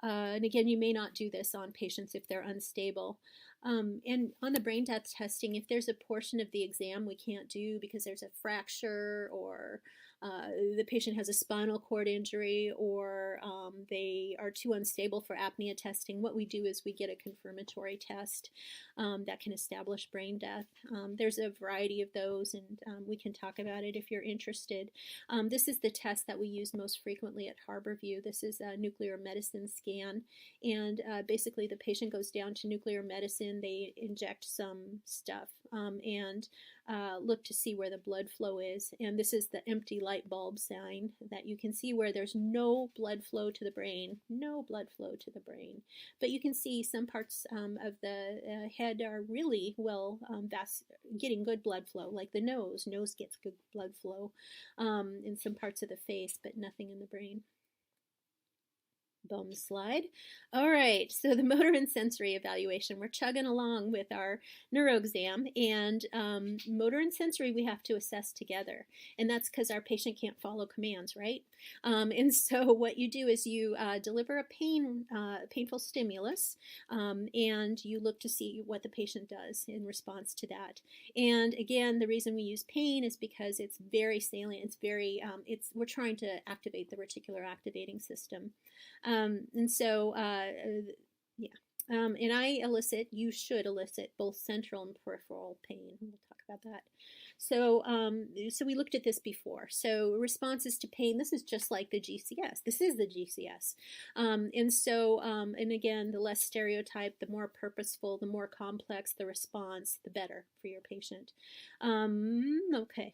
and again, you may not do this on patients if they're unstable. And on the brain death testing, if there's a portion of the exam we can't do because there's a fracture or the patient has a spinal cord injury or they are too unstable for apnea testing, what we do is we get a confirmatory test that can establish brain death. There's a variety of those, and we can talk about it if you're interested. This is the test that we use most frequently at Harborview. This is a nuclear medicine scan, and basically the patient goes down to nuclear medicine, they inject some stuff, and look to see where the blood flow is. And this is the empty light bulb sign that you can see where there's no blood flow to the brain, no blood flow to the brain. But you can see some parts of the head are really well getting good blood flow, like the nose. Nose gets good blood flow in some parts of the face, but nothing in the brain. Bum slide. All right, so the motor and sensory evaluation. We're chugging along with our neuro exam, and motor and sensory we have to assess together, and that's because our patient can't follow commands, right? And so what you do is you deliver a painful stimulus, and you look to see what the patient does in response to that. And again, the reason we use pain is because it's very salient. It's very we're trying to activate the reticular activating system. And so, yeah, and you should elicit both central and peripheral pain. We'll talk about that. So, so we looked at this before. So responses to pain, this is just like the GCS. This is the GCS. And so, and again, the less stereotyped, the more purposeful, the more complex the response, the better for your patient. Okay.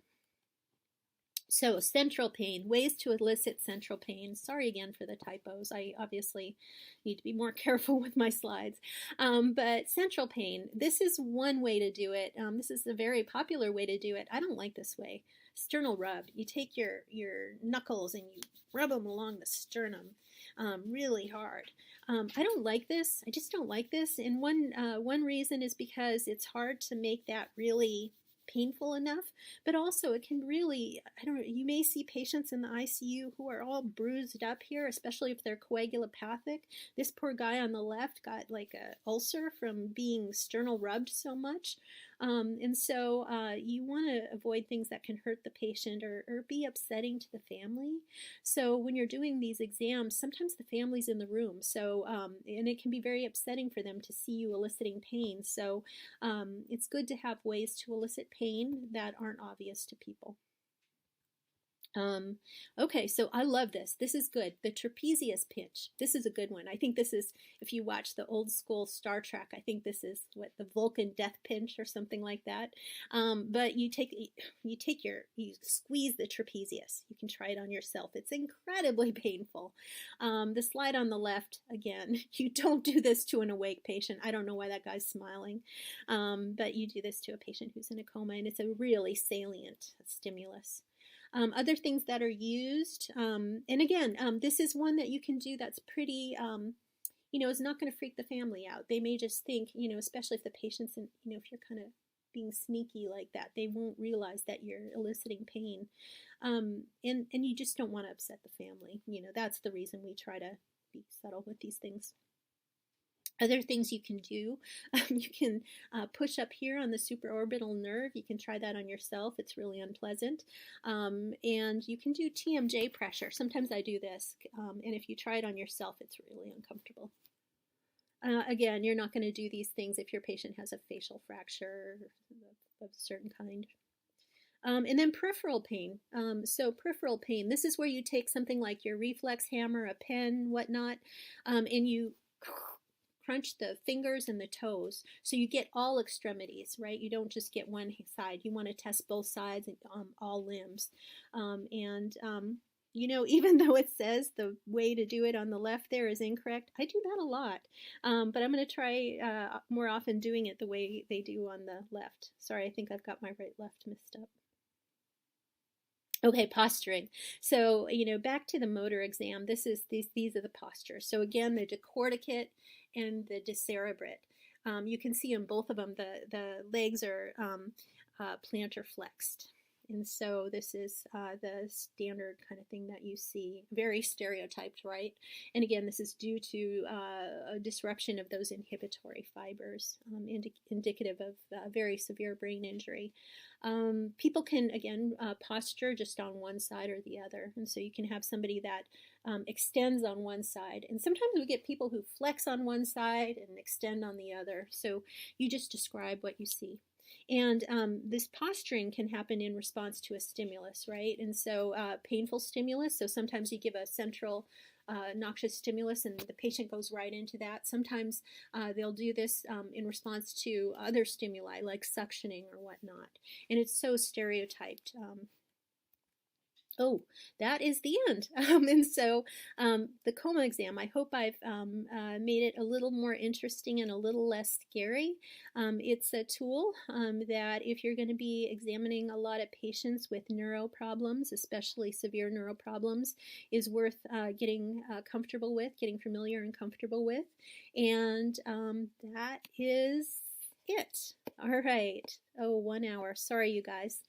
So central pain, ways to elicit central pain. Sorry again for the typos. I obviously need to be more careful with my slides. But central pain, this is one way to do it. This is a very popular way to do it. I don't like this way. Sternal rub. You take your knuckles and you rub them along the sternum really hard. I don't like this. I just don't like this. And one reason is because it's hard to make that really painful enough, but also it can really, I don't know, you may see patients in the ICU who are all bruised up here, especially if they're coagulopathic. This poor guy on the left got like an ulcer from being sternal rubbed so much. And so you want to avoid things that can hurt the patient or be upsetting to the family. So when you're doing these exams, sometimes the family's in the room. So, and it can be very upsetting for them to see you eliciting pain. So it's good to have ways to elicit pain that aren't obvious to people. Um, okay, so I love this. This is good. The trapezius pinch. This is a good one. I think this is, if you watch the old school Star Trek, I think this is what the Vulcan death pinch or something like that. But you squeeze the trapezius. You can try it on yourself. It's incredibly painful. The slide on the left, again, you don't do this to an awake patient. I don't know why that guy's smiling, but you do this to a patient who's in a coma, and it's a really salient stimulus. Other things that are used, and again, this is one that you can do that's pretty, is not going to freak the family out. They may just think, especially if the patient's in, if you're kind of being sneaky like that, they won't realize that you're eliciting pain. And you just don't want to upset the family. That's the reason we try to be subtle with these things. Other things you can do, you can push up here on the supraorbital nerve. You can try that on yourself. It's really unpleasant. And you can do TMJ pressure. Sometimes I do this, and if you try it on yourself, it's really uncomfortable. Again, you're not going to do these things if your patient has a facial fracture of a certain kind. And then peripheral pain. So peripheral pain, this is where you take something like your reflex hammer, a pen, whatnot, and you crunch the fingers and the toes, so you get all extremities, right? You don't just get one side. You want to test both sides and all limbs. Even though it says the way to do it on the left there is incorrect, I do that a lot. But I'm going to try more often doing it the way they do on the left. Sorry, I think I've got my right-left mixed up. Okay, posturing. So, back to the motor exam, these are the postures. So again, the decorticate and the decerebrate. You can see in both of them, the legs are plantar flexed. And so this is the standard kind of thing that you see, very stereotyped, right? And again, this is due to a disruption of those inhibitory fibers, indicative of very severe brain injury. People can, again, posture just on one side or the other. And so you can have somebody that extends on one side. And sometimes we get people who flex on one side and extend on the other. So you just describe what you see. And this posturing can happen in response to a stimulus, right? And so painful stimulus, so sometimes you give a central noxious stimulus and the patient goes right into that. Sometimes they'll do this in response to other stimuli like suctioning or whatnot. And it's so stereotyped. Oh, that is the end. And so the coma exam, I hope I've made it a little more interesting and a little less scary. It's a tool that if you're going to be examining a lot of patients with neuro problems, especially severe neuro problems, is worth getting comfortable with, getting familiar and comfortable with. And that is it. All right. Oh, 1 hour. Sorry, you guys.